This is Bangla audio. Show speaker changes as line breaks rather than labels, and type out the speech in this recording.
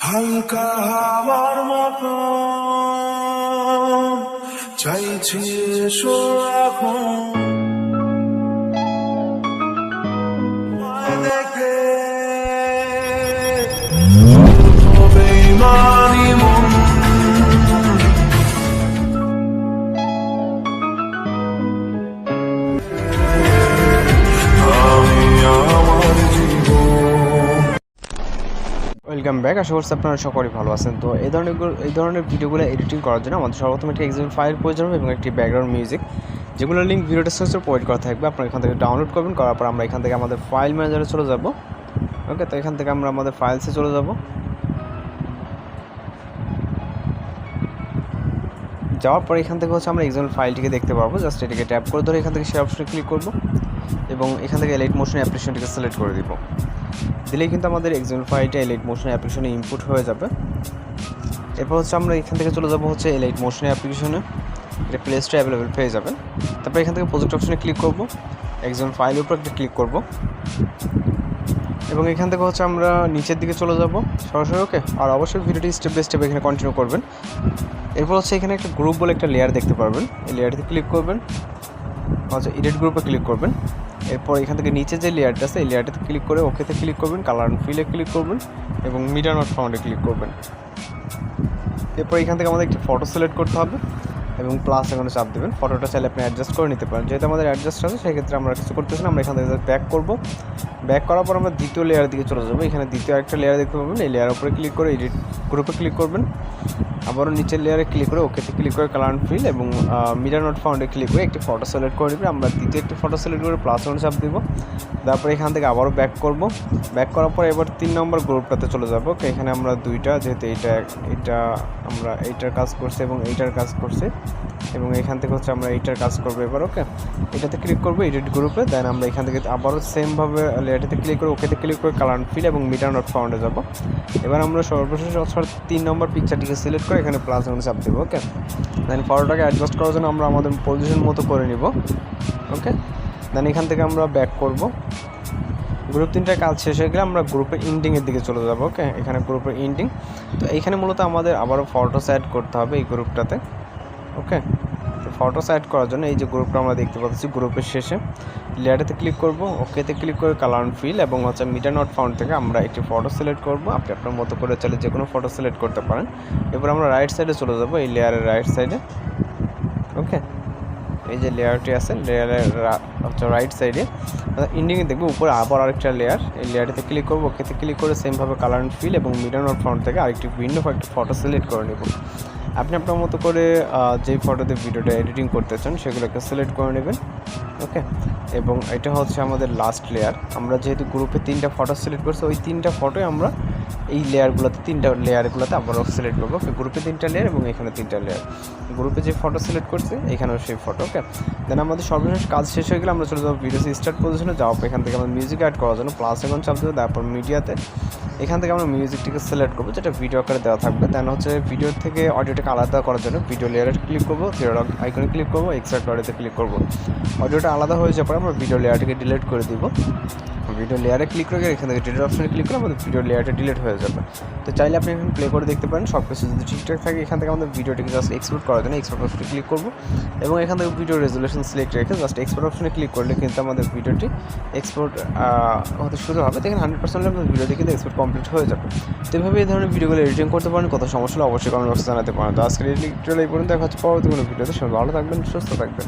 হালকা হাওয়ার মতো চাইছি এসো এখন দেখে বেইমানি মন আমি আমার জীবন।
Welcome back. আশা করছি আপনারা সকলেই ভালো আছেন। তো এই ধরনের ভিডিওগুলো এডিটিং করার জন্য আমাদের সর্বপ্রথম একটি এক্সাম্পল ফাইল প্রয়োজন হবে এবং একটি ব্যাকগ্রাউন্ড মিউজিক, যেগুলোর লিঙ্ক ভিডিও ডেসক্রিপশনে প্রোভাইড করা থাকবে। আপনারা এখান থেকে ডাউনলোড করবেন, করার পর আমরা এখান থেকে আমাদের ফাইল ম্যানেজারে চলে যাব। ওকে, তো এখান থেকে আমরা আমাদের ফাইলসে চলে যাব। যাওয়ার পর এখান থেকে আমরা এক্সাম্পল ফাইলটিকে দেখতে পারবো। জাস্ট এটিকে ট্যাপ করে ধরে এখান থেকে শেয়ার অপশনে ক্লিক করব এবং এখান থেকে এলাইট মোশন অ্যাপ্লিকেশনটিকে সিলেক্ট করে দিব। দিলেই কিন্তু আমাদের এক্সাম্পল ফাইলটা এলাইট মোশন অ্যাপ্লিকেশনে ইনপুট হয়ে যাবে। এরপর আমরা এখান থেকে চলে যাব এলাইট মোশন অ্যাপ্লিকেশনে, এটা প্লে স্টোরে অ্যাভেলেবেল পেয়ে যাবেন। তারপর এখান থেকে প্রজেক্ট অপশনে ক্লিক করব, এক্সাম্পল ফাইলের উপর একটা ক্লিক করব এবং এখান থেকে আমরা নিচের দিকে চলে যাব সরাসরি। ওকে, আর অবশ্যই ভিডিওটি স্টেপ বাই স্টেপ এখানে কন্টিনিউ করবেন। এরপর এখানে একটা গ্রুপ বলে একটা লেয়ার দেখতে পারবেন, এই লেয়ারটিতে ক্লিক করবেন, এডিট গ্রুপে ক্লিক করবেন। এরপর এখান থেকে নিচে যে লেয়ারটা আছে এই লেয়ারটাতে ক্লিক করে ওকেতে ক্লিক করবেন, কালার অ্যান্ড ফিলে ক্লিক করবেন এবং মিডিয়া নট ফাউন্ডে ক্লিক করবেন। এরপর এখান থেকে আমাদের একটি ফটো সিলেক্ট করতে হবে এবং প্লাস এখানে চাপ দেবেন। ফটোটা চাইলে আপনি অ্যাডজাস্ট করে নিতে পারেন, যেহেতু আমাদের অ্যাডজাস্ট আছে সেক্ষেত্রে আমরা কিছু করতেছি না। আমরা এখান থেকে ব্যাক করব, ব্যাক করার পর আমরা দ্বিতীয় লেয়ারের দিকে চলে যাবো। এখানে দ্বিতীয় একটা লেয়ার দেখতে পাবেন, এই লেয়ারের উপরে ক্লিক করে এডিট গ্রুপে ক্লিক করবেন, আবারও নিচের লেয়ারে ক্লিক করে ওকেতে ক্লিক করে কালার অ্যান্ড ফিল এবং মিডিয়া নট ফাউন্ডে ক্লিক করে একটি ফটো সিলেক্ট করে নেবে। আমরা দ্বিতীয় একটি ফটো সিলেক্ট করে প্লাস ওয়ান চাপ দিব। তারপর এখান থেকে আবারও ব্যাক করব, ব্যাক করার পর এবার 3 নম্বর গ্রুপটাতে চলে যাব। এখানে আমরা দুইটা, যেহেতু এটা আমরা এইটার কাজ করছি এবং এইটার কাজ করছি এবং এখান থেকে আমরা এইটার কাজ করবো এবার। ওকে, এটাতে ক্লিক করবো এডিট গ্রুপে, দেন আমরা এখান থেকে আবারও সেমভাবে লেয়ারটিতে ক্লিক করে ওকেতে ক্লিক করে কালার অ্যান্ড ফিল এবং মিডিয়া নট ফাউন্ডে যাব। এবার আমরা সর্বশেষ 3 নম্বর পিকচারটিকে সিলেক্ট করে এখানে প্লাস ওয়ান চাপ দেবো। ওকে, দেন ফটোটাকে অ্যাডজাস্ট করার জন্য আমরা আমাদের পজিশন মতো করে নিব। ওকে, দেন এখান থেকে আমরা ব্যাক করব। গ্রুপ 3টার কাজ শেষ হয়ে গেলে আমরা গ্রুপের এন্ডিংয়ের দিকে চলে যাব। ওকে, এখানে গ্রুপের এন্ডিং, তো এইখানে মূলত আমাদের আবারও ফটোস অ্যাড করতে হবে এই গ্রুপটাতে। ওকে, তো ফটোস অ্যাড করার জন্য এই যে গ্রুপটা আমরা দেখতে পাচ্ছি, গ্রুপের শেষে লেয়ারটাতে ক্লিক করব, ওকেতে ক্লিক করে কালার অ্যান্ড ফিল এবং মিডিয়া নট ফাউন্ড থেকে আমরা একটি ফটো সিলেক্ট করব। আপনি আপনার মতো করে চাইলে যে কোনো ফটো সিলেক্ট করতে পারেন। এরপর আমরা রাইট সাইডে চলে যাব, এই লেয়ারের রাইট সাইডে। ওকে, এই যে লেয়ারটি আছে লেয়ারের রাইট সাইডে এন্ডিংয়ে দেখবো উপরে আবার আরেকটা লেয়ার, এই লেয়ারটিতে ক্লিক করবো, ওকেতে ক্লিক করে সেমভাবে কালার অ্যান্ড ফিল এবং মিডিয়া নট ফাউন্ড থেকে আরেকটি উইন্ডো একটি ফটো সিলেক্ট করে নেব। আপনি আপনার মতো করে যেই ফটোতে ভিডিওটা এডিটিং করতে চান সেগুলোকে সিলেক্ট করে নেবেন। ওকে, এবং এটা আমাদের লাস্ট লেয়ার। আমরা যেহেতু গ্রুপে 3টা ফটো সিলেক্ট করছি, ওই 3টা ফটোই আমরা এই লেয়ারগুলোতে 3টা লেয়ারগুলোতে আবারও সিলেক্ট করবো। ওকে, গ্রুপে 3টা লেয়ার এবং এখানে 3টা লেয়ার, গ্রুপে যে ফটো সিলেক্ট করছে এখানেও সেই ফটো। ওকে, দেন আমাদের সর্বশেষ কাজ শেষ হয়ে গেলে আমরা চলে যাবো ভিডিও স্টার্ট পজিশনে। যাওয়ার পর এখান থেকে আমরা মিউজিক অ্যাড করার জন্য প্লাস এখন চাপ দেবো, তারপর মিডিয়াতে এখান থেকে আমরা মিউজিকটিকে সিলেক্ট করবো যেটা ভিডিও আকারে দেওয়া থাকবে। দেন ভিডিও থেকে অডিওটাকে আলাদা করার জন্য ভিডিও লেয়ারে ক্লিক করবো, থ্রি ডট আইকনে ক্লিক করবো, এক্সট্রাক্ট অডিওতে ক্লিক করবো। অডিওটা আলাদা হয়ে যাওয়ার পর আমরা ভিডিও লেয়ারটিকে ডিলিট করে দিব। ভিডিও লেয়ারে ক্লিক করে এখান থেকে ডিলিট অপশনে ক্লিক করে আমাদের ভিডিও লেয়ারটা ডিলিট হয়ে যাবে। তো চাইলে আপনি এখানে প্লে করে দেখতে পারেন। সব কিছু যদি ঠিকঠাক থাকে এখান থেকে আমাদের ভিডিওটিকে জাস্ট এক্সপোর্ট করার জন্য এক্সপোর্ট অপশনে ক্লিক করবো এবং এখান থেকে ভিডিও রেজুলেশন সিলেক্ট রেখে জাস্ট এক্সপোর্ট অপশনে ক্লিক করলে কিন্তু আমাদের ভিডিওটি এক্সপোর্ট হতে শুরু হবে। দেখেন 100% আমাদের ভিডিওটি কিন্তু এক্সপোর্ট কমপ্লিট হয়ে যাবে। তো এভাবে এই ধরনের ভিডিওগুলো এডিটিং করতে পারেন। কত সমস্যা হলে অবশ্যই কমেন্ট বক্সে জানাতে পারেন। তো আজকের এই পর্যন্ত দেখা হচ্ছে পরবর্তী কোনো ভিডিওতে। সবাই ভালো থাকবেন, সুস্থ থাকবেন।